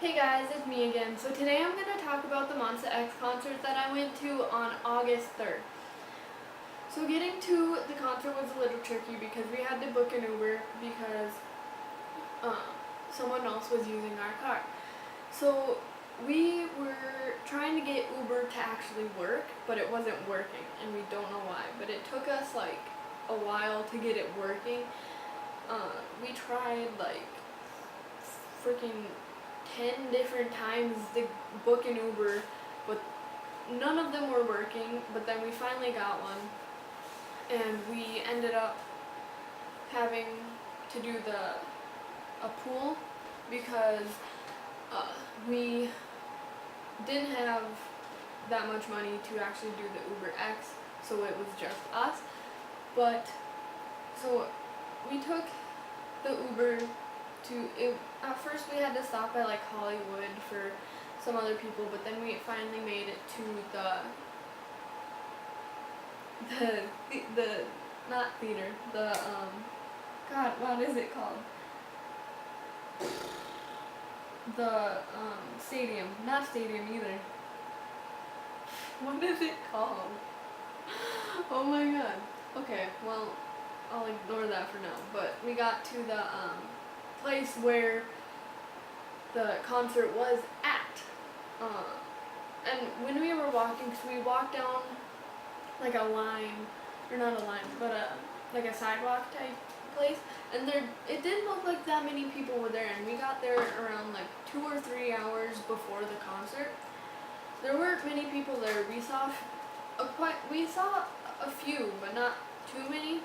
Hey guys, it's me again. So today I'm going to talk about the Monsta X concert that I went to on August 3rd. So getting to the concert was a little tricky because we had to book an Uber because someone else was using our car. So we were trying to get Uber to actually work, but it wasn't working and we don't know why. But it took us like a while to get it working. We tried like freaking 10 different times to book an Uber, but none of them were working. But then we finally got one, and we ended up having to do a pool because we didn't have that much money to actually do the Uber X, so it was just us. But so we took the Uber at first we had to stop at like Hollywood for some other people, but then we finally made it to the not theater, God, what is it called? The stadium, not stadium either. What is it called? Oh my god. Okay, well, I'll ignore that for now, but we got to the place where the concert was at, and when we were walking, so we walked down like a line, or not a line, but like a sidewalk type place, and it didn't look like that many people were there, and we got there around like 2 or 3 hours before the concert. There weren't many people there. We saw a few, but not too many.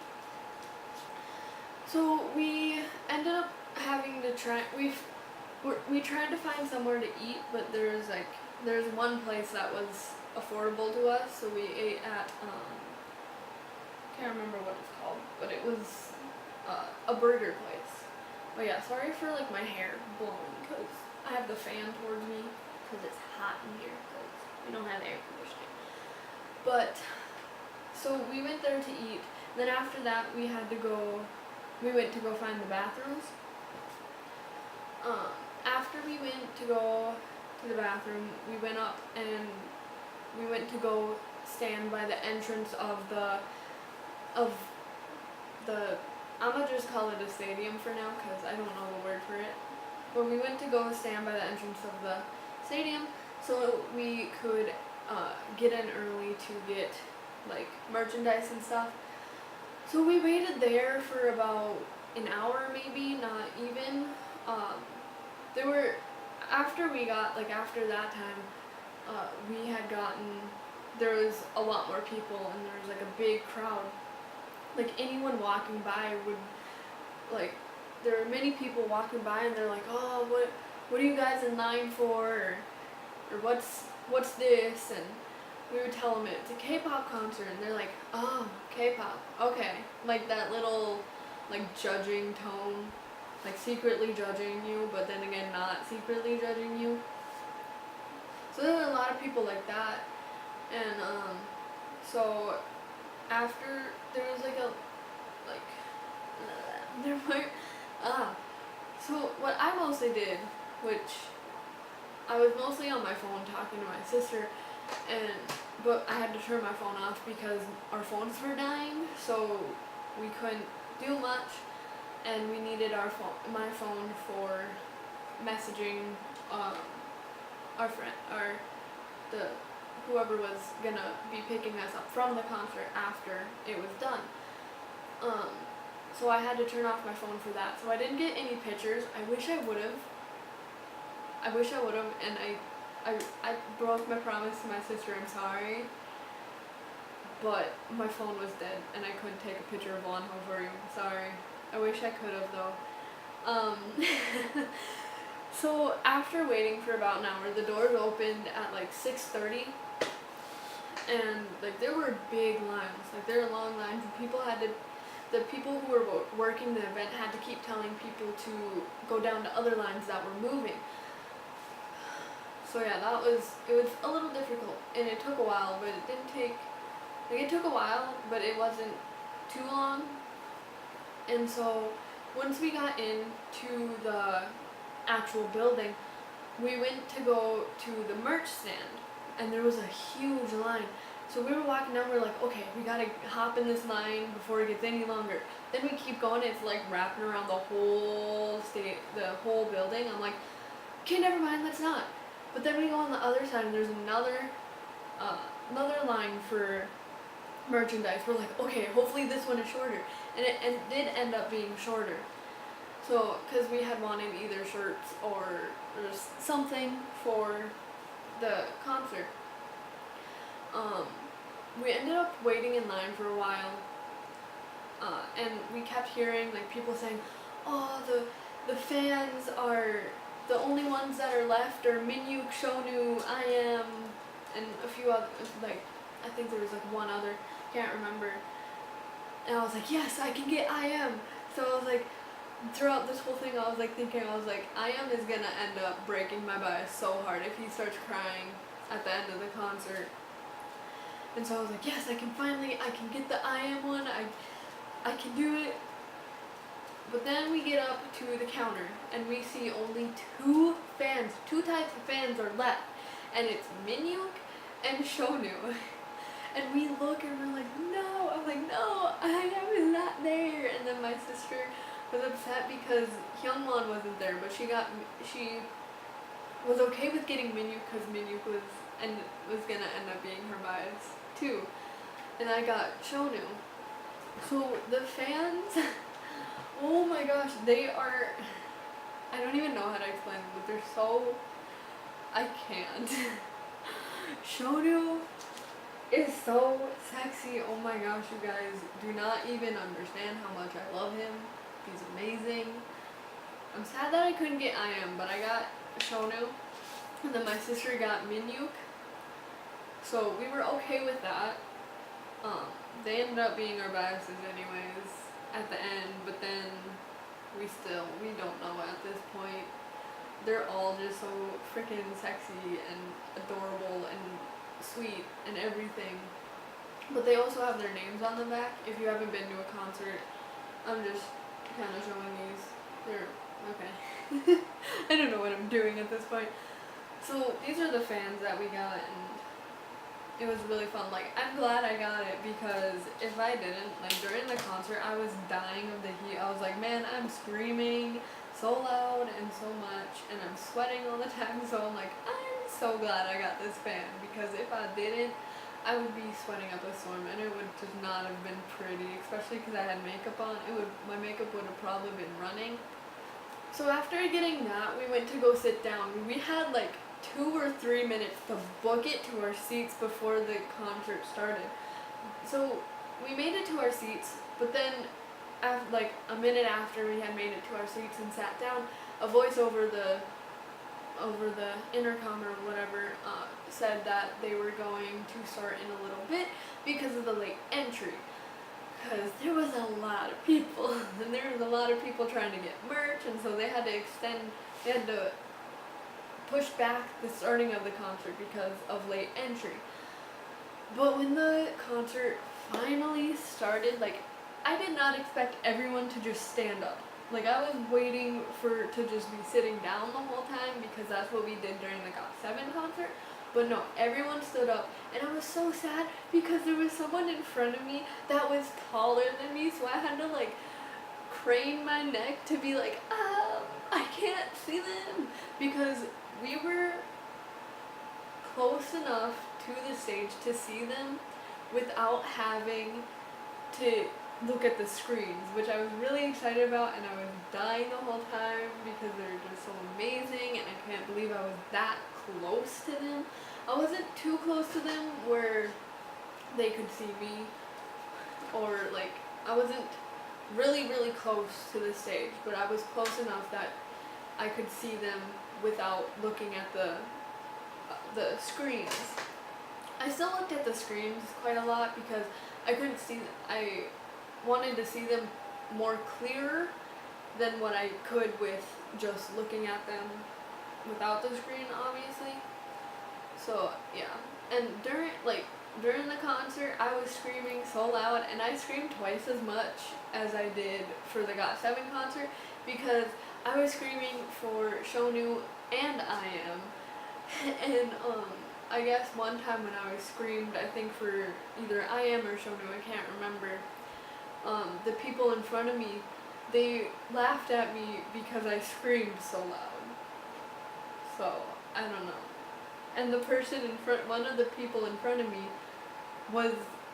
So we ended up having to try. We tried to find somewhere to eat, but there's one place that was affordable to us, so we ate at can't remember what it's called, but it was a burger place. Oh yeah, sorry for like my hair blowing because I have the fan towards me because it's hot in here because we don't have air conditioning. But so we went there to eat. Then after that we went to go find the bathrooms. After we went to go to the bathroom, we went up and we went to go stand by the entrance of the I'm gonna just call it a stadium for now because I don't know the word for it. But we went to go stand by the entrance of the stadium so we could get in early to get like merchandise and stuff. So we waited there for about an hour, maybe, not even. After that time, there was a lot more people and there was like a big crowd. Like anyone walking by there were many people walking by and they're like, oh, what are you guys in line for? Or what's this? And we would tell them it's a K-pop concert, and they're like, oh, K-pop, okay. Like that little, like, judging tone, like secretly judging you, but then again not secretly judging you. So there were a lot of people like that, and so after there was so what I mostly did, which I was mostly on my phone talking to my sister, but I had to turn my phone off because our phones were dying, so we couldn't do much, and we needed my phone for messaging our friend, whoever was gonna be picking us up from the concert after it was done. So I had to turn off my phone for that. So I didn't get any pictures. I wish I would have, and I broke my promise to my sister, I'm sorry, but my phone was dead and I couldn't take a picture of Wonho for you, sorry. I wish I could have though. So after waiting for about an hour, the doors opened at like 6:30, and like there were big lines, like there were long lines, and the people who were working the event had to keep telling people to go down to other lines that were moving. So yeah, it was a little difficult, and it took a while, but it took a while, but it wasn't too long. And so once we got into the actual building, we went to go to the merch stand, and there was a huge line. So we were walking down, we were like, okay, we gotta hop in this line before it gets any longer. Then we keep going, it's like wrapping around the whole building. I'm like, okay, never mind, let's not. But then we go on the other side, and there's another line for merchandise. We're like, okay, hopefully this one is shorter. And it did end up being shorter. So, because we had wanted either shirts or something for the concert. We ended up waiting in line for a while, and we kept hearing like people saying, "Oh, the fans are the only ones that are left are Minhyuk, Shonu, I Am, and a few other, like I think there was like one other, can't remember." And I was like, "Yes, I can get I Am." So I was like, throughout this whole thing, I was like, I Am is gonna end up breaking my bias so hard if he starts crying at the end of the concert. And so I was like, yes, I can get the I Am one, I can do it. But then we get up to the counter, and we see only two types of fans are left. And it's Minhyuk and Shonu. And we look and we're like, no, I'm like, no, I Am is not there. And then my sister was upset because Hyungwon wasn't there, but she was okay with getting Minhyuk because Minhyuk was gonna end up being her bias too. And I got Shonu. So the fans, oh my gosh, they are, I don't even know how to explain them, but they're so, I can't. Shonu is so sexy. Oh my gosh, you guys do not even understand how much I love him. He's amazing. I'm sad that I couldn't get I Am, but I got Shonu, and then my sister got Minhyuk. So we were okay with that. They ended up being our biases anyways at the end, but then we don't know at this point. They're all just so freaking sexy and adorable and sweet and everything. But they also have their names on the back. If you haven't been to a concert, I'm just kind of showing these. They're okay. I don't know what I'm doing at this point. So these are the fans that we got, and it was really fun. Like, I'm glad I got it, because if I didn't, like during the concert, I was dying of the heat. I was like, man, I'm screaming so loud and so much, and I'm sweating all the time. So I'm like, I'm so glad I got this fan, because if I didn't, I would be sweating up a storm, and it would just not have been pretty, especially because I had makeup on. My makeup would have probably been running. So after getting that, we went to go sit down. We had like 2 or 3 minutes to book it to our seats before the concert started. So we made it to our seats, but then like a minute after we had made it to our seats and sat down, a voice over the intercom or whatever said that they were going to start in a little bit because of the late entry. Because there was a lot of people, and there was a lot of people trying to get merch, and so they had to push back the starting of the concert because of late entry. But when the concert finally started, like, I did not expect everyone to just stand up. Like, I was waiting to just be sitting down the whole time, because that's what we did during the GOT7 concert. But no, everyone stood up, and I was so sad because there was someone in front of me that was taller than me, so I had to like crane my neck to be like, I can't see them, because we were close enough to the stage to see them without having to look at the screens, which I was really excited about, and I was dying the whole time because they're just so amazing, and I can't believe I was that close to them. I wasn't too close to them where they could see me, or like I wasn't really close to the stage, but I was close enough that I could see them without looking at the screens. I still looked at the screens quite a lot because I couldn't see. I wanted to see them more clearer than what I could with just looking at them without the screen, obviously. So yeah, and during the concert, I was screaming so loud, and I screamed twice as much as I did for the GOT7 concert, because I was screaming for Shonu and I am. And I guess one time when I was screamed, I think for either I am or Shonu, I can't remember, the people in front of me, they laughed at me because I screamed so loud. So, I don't know. And the person in front, one of the people in front of me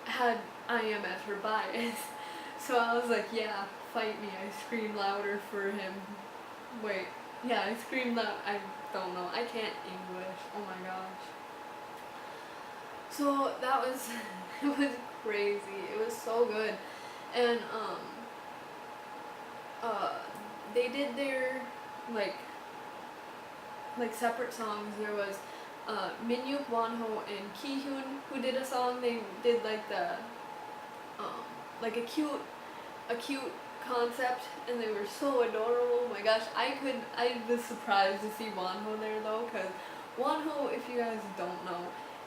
had I am as her bias. So I was like, yeah, fight me. I screamed louder for him. Wait, yeah, I screamed loud. I don't know. I can't English. Oh my gosh. So that was, it was crazy. It was so good. And they did their like separate songs. There was Minhyuk, Wonho, and Kihyun who did a song. They did like the like a cute concept, and they were so adorable. Oh my gosh, I was surprised to see Wonho there though, because Wonho, if you guys don't know,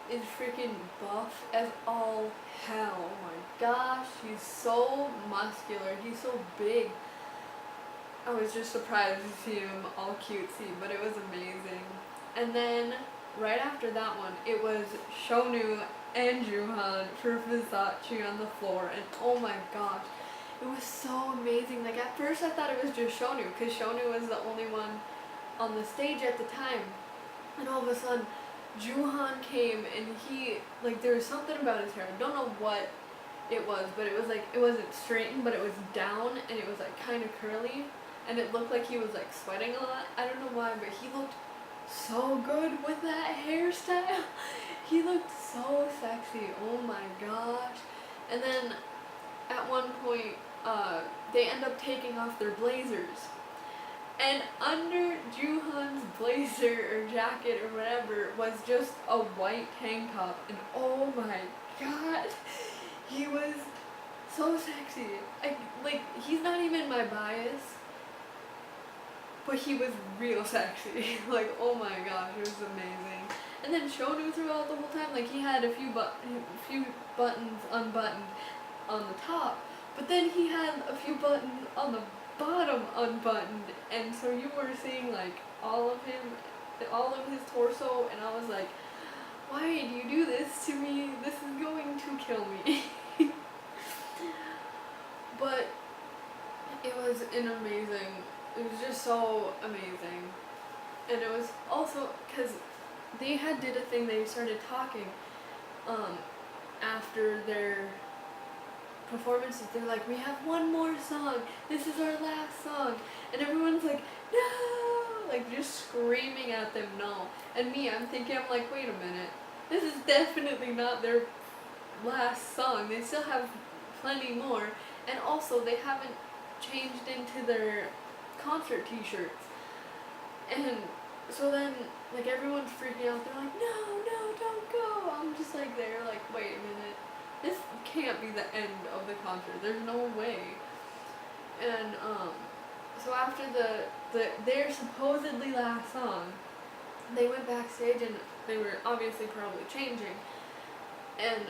is freaking buff as all hell. Oh my gosh, he's so muscular, he's so big. I was just surprised to see him all cutesy, but it was amazing. And then right after that one, it was Shonu and Juhan for Versace on the floor, and oh my gosh, it was so amazing. Like at first I thought it was just Shonu, because Shonu was the only one on the stage at the time, and all of a sudden Juhan came, and he, like, there was something about his hair, I don't know what it was, but it was like, it wasn't straightened, but it was down, and it was like kind of curly, and it looked like he was like sweating a lot. I don't know why, but he looked so good with that hairstyle. He looked so sexy. Oh my gosh. And then at one point they end up taking off their blazers, and under Juhan's blazer or jacket or whatever was just a white tank top, and oh my god, he was so sexy. Like, he's not even my bias, but he was real sexy. Like, oh my gosh, it was amazing. And then Shonu throughout the whole time, like, he had a few buttons unbuttoned on the top, but then he had a few buttons on the bottom unbuttoned, and so you were seeing like all of him, all of his torso, and I was like, why do you do this to me? This is going to kill me. But it was it was just so amazing. And it was also because they did a thing, they started talking after their performances. They're like, we have one more song, this is our last song, and everyone's like, no, like just screaming at them no. And me, I'm thinking, I'm like, wait a minute, this is definitely not their last song, they still have plenty more, and also they haven't changed into their concert t-shirts. And so then, like, everyone's freaking out, they're like, no, don't go. I'm just like there, like, wait a minute, this can't be the end of the concert, there's no way. And so after their supposedly last song, they went backstage, and they were obviously probably changing, and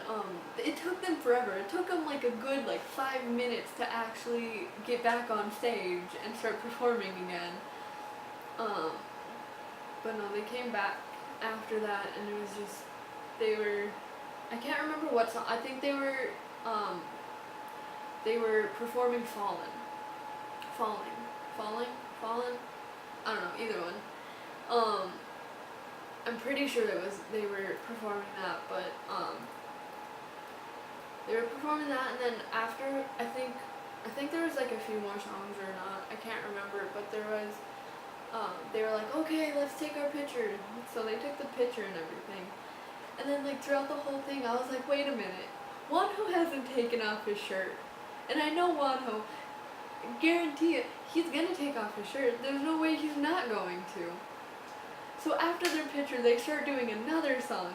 it took them forever. It took them like a good 5 minutes to actually get back on stage and start performing again. But no, they came back after that, and it was just, I can't remember what song. I think they were performing Fallen. I don't know, either one. I'm pretty sure they were performing that, but they were performing that, and then after, I think there was like a few more songs or not, I can't remember, but there was, they were like, okay, let's take our picture. So they took the picture and everything. And then throughout the whole thing, I was like, wait a minute, Wonho hasn't taken off his shirt. And I know Wonho, guarantee it, he's gonna take off his shirt. There's no way he's not going to. So after their picture, they start doing another song.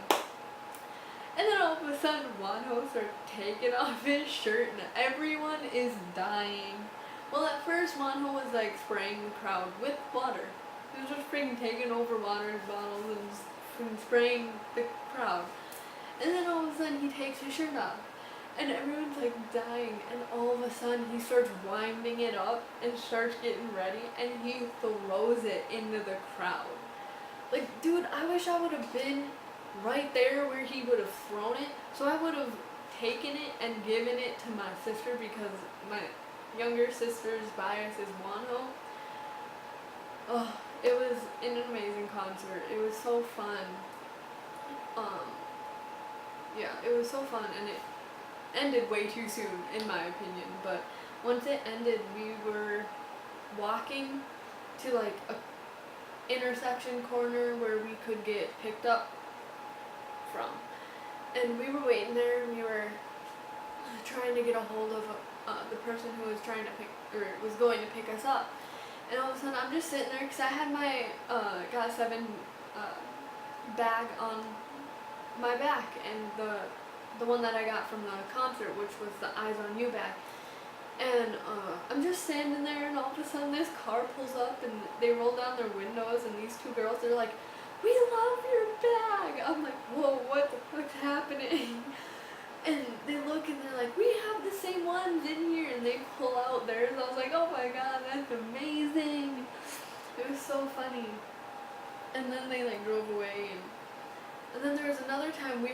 And then all of a sudden, Wonho starts taking off his shirt, and everyone is dying. Well, at first, Wonho was spraying the crowd with water. He was just freaking taking over water bottles and just spraying the crowd. And then all of a sudden, he takes his shirt off. and everyone's like dying, and all of a sudden he starts winding it up and starts getting ready, and he throws it into the crowd. Like, dude, I wish I would have been right there where he would have thrown it, so I would have taken it and given it to my sister, because my younger sister's bias is Wonho. Oh, it was an amazing concert. It was so fun. Yeah, it was so fun, and it ended way too soon, in my opinion. But once it ended, we were walking to like a intersection corner where we could get picked up from, and we were waiting there, and we were trying to get a hold of the person who was trying to was going to pick us up. And all of a sudden, I'm just sitting there because I had my GOT7 bag on my back, and the one that I got from the concert, which was the Eyes on You bag. And I'm just standing there, and all of a sudden this car pulls up, and they roll down their windows, and these two girls, they're like, "We love your bag!" I'm like, whoa, what the fuck's happening? And they look, and they're like, "We have the same ones in here," and they pull out theirs. I was like, oh my god, that's amazing. It was so funny. And then they like drove away, and then there was another time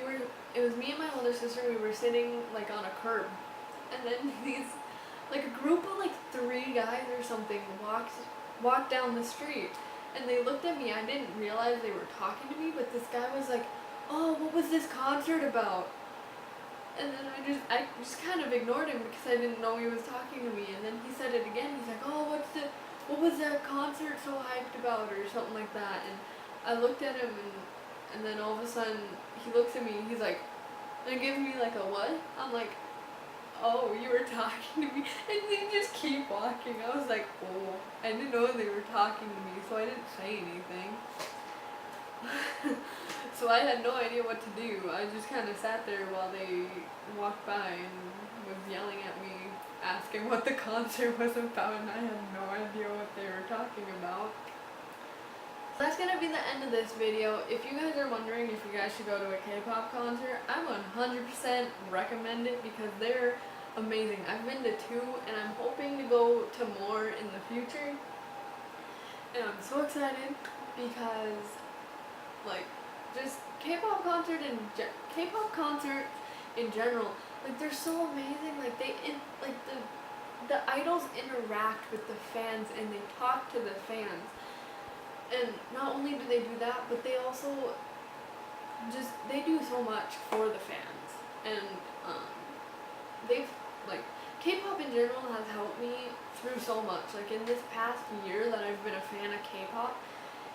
it was me and my older sister, we were sitting like on a curb, and then like a group of like 3 guys or something walked down the street, and they looked at me. I didn't realize they were talking to me, but this guy was like, "Oh, what was this concert about?" And then I just kind of ignored him because I didn't know he was talking to me. And then he said it again. He's like, "Oh, what was that concert so hyped about?" or something like that. And I looked at him, and then all of a sudden he looks at me, and he's like, and gives me like a what? I'm like, "Oh, you were talking to me?" And they just keep walking. I was like, oh, I didn't know they were talking to me, so I didn't say anything. So I had no idea what to do. I just kind of sat there while they walked by and was yelling at me, asking what the concert was about, and I had no idea what they were talking about. So that's gonna be the end of this video. If you guys are wondering if you guys should go to a K-pop concert, I 100% recommend it because they're amazing. I've been to 2, and I'm hoping to go to more in the future. And I'm so excited because, like, just K-pop concert in general, like, they're so amazing. Like, the idols interact with the fans, and they talk to the fans. And not only do they do that, but they also they do so much for the fans. And K-pop in general has helped me through so much. Like, in this past year that I've been a fan of K-pop,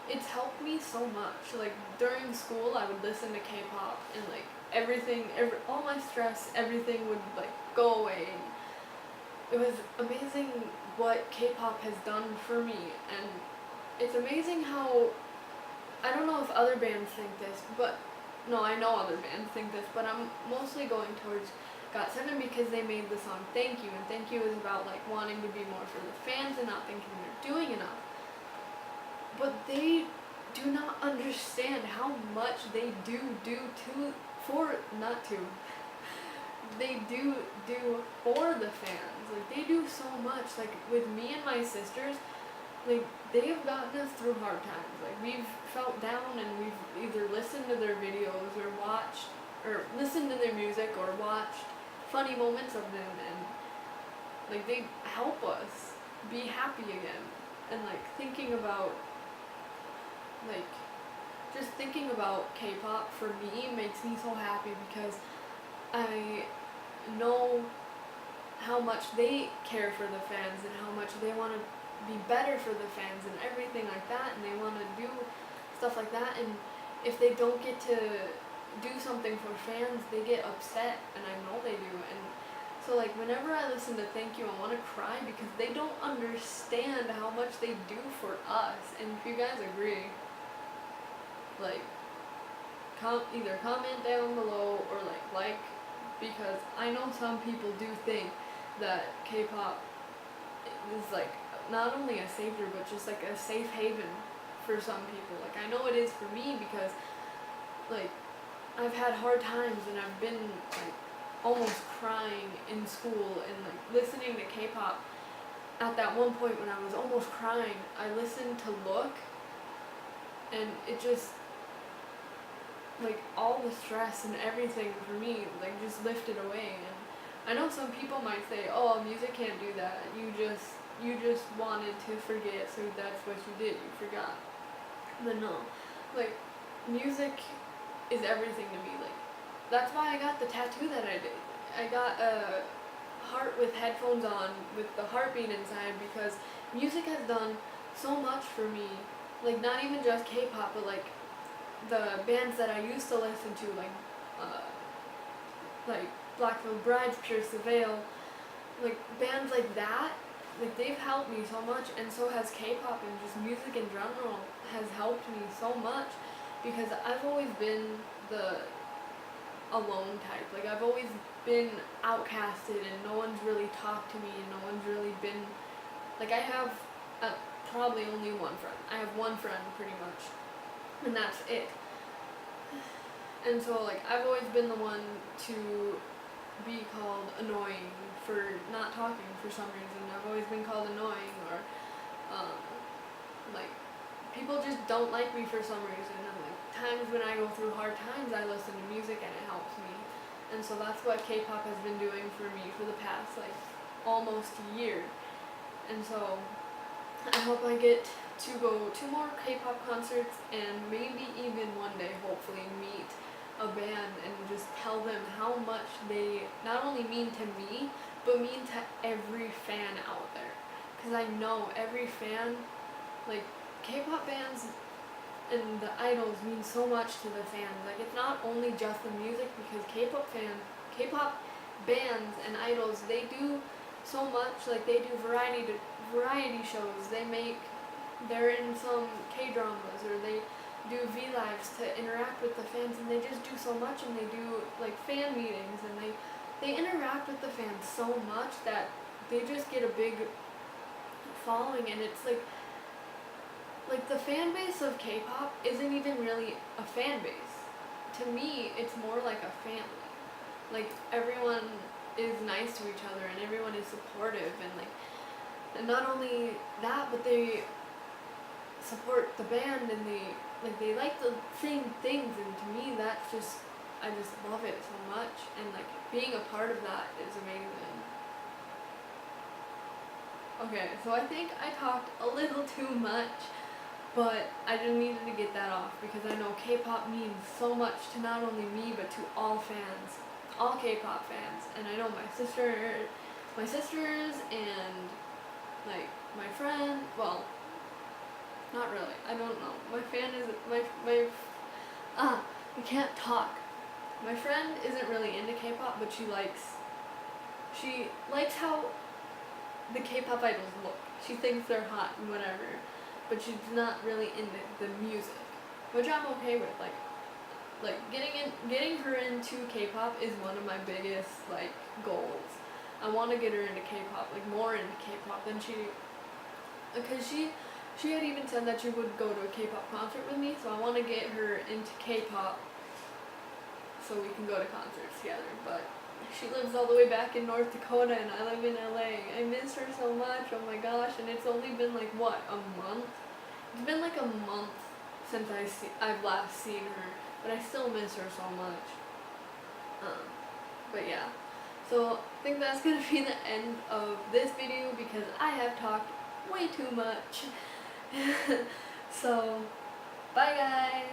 it's helped me so much. Like, during school, I would listen to K-pop, and like all my stress, everything would like go away. It was amazing what K-pop has done for me, and it's amazing how, I don't know if other bands think this, but no, I know other bands think this, but I'm mostly going towards GOT7 because they made the song Thank You, and Thank You is about like wanting to be more for the fans and not thinking they're doing enough. But they do not understand how much they do for the fans. Like, they do so much. Like, with me and my sisters, like, they have gotten us through hard times. Like, we've felt down, and we've either listened to their videos or listened to their music or watched funny moments of them, and like, they help us be happy again. And like, just thinking about K-pop for me makes me so happy because I know how much they care for the fans and how much they want to be better for the fans and everything like that, and they want to do stuff like that. And if they don't get to do something for fans, they get upset, and I know they do. And so, like, whenever I listen to Thank You, I want to cry because they don't understand how much they do for us. And if you guys agree, like, either comment down below or like, because I know some people do think that K-pop is like not only a savior but just like a safe haven for some people. Like, I know it is for me because, like, I've had hard times, and I've been like almost crying in school and like listening to K-pop. At that one point when I was almost crying, I listened to Look, and it just, like, all the stress and everything for me, like, just lifted away. And I know some people might say, oh, music can't do that, you just wanted to forget, so that's what you did, you forgot. But no, like, music is everything to me. Like, that's why I got the tattoo that I did. I got a heart with headphones on with the heartbeat inside, because music has done so much for me. Like, not even just K-pop, but like the bands that I used to listen to, like Black Veil Brides, Pierce the Veil, like bands like that, like they've helped me so much, and so has K-pop, and just music in general has helped me so much, because I've always been the alone type. Like, I've always been outcasted, and no one's really talked to me, and no one's really been, like, I have probably only one friend. I have one friend pretty much, and that's it. And so, like, I've always been the one to be called annoying for not talking for some reason. I've always been called annoying, or like, people just don't like me for some reason. And like, times when I go through hard times, I listen to music and it helps me. And so that's what K-pop has been doing for me for the past, like, almost a year. And so I hope I get to go to more K-pop concerts, and maybe even one day, hopefully, meet a band and just tell them how much they not only mean to me, but mean to every fan out there. Because I know every fan, like, K-pop bands and the idols mean so much to the fans. Like, it's not only just the music, because K-pop bands and idols, they do so much. Like, they do variety shows. They're in some K-dramas, or they do V-Lives to interact with the fans, and they just do so much, and they do, like, fan meetings, and they interact with the fans so much that they just get a big following. And it's like the fan base of K-pop isn't even really a fan base. To me, it's more like a family. Like, everyone is nice to each other, and everyone is supportive, and not only that, but they support the band, and they like the same things, and to me, that's just, I just love it so much, and like, being a part of that is amazing. Okay, so I think I talked a little too much, but I just needed to get that off, because I know K-pop means so much to not only me, but to all fans, all K-pop fans. And I know my sisters, and like my friend, well, not really, I don't know. My fan is, we can't talk. My friend isn't really into K-pop, but she likes how the K-pop idols look. She thinks they're hot and whatever, but she's not really into the music, which I'm okay with. Like getting her into K-pop is one of my biggest, like, goals. I want to get her into K-pop, like, more into K-pop than because she had even said that she would go to a K-pop concert with me, so I want to get her into K-pop so we can go to concerts together. But she lives all the way back in North Dakota, and I live in LA. I miss her so much, oh my gosh, and it's only been like, what, a month? It's been like a month since I've last seen her, but I still miss her so much. But yeah, so I think that's gonna be the end of this video, because I have talked way too much. So, bye guys!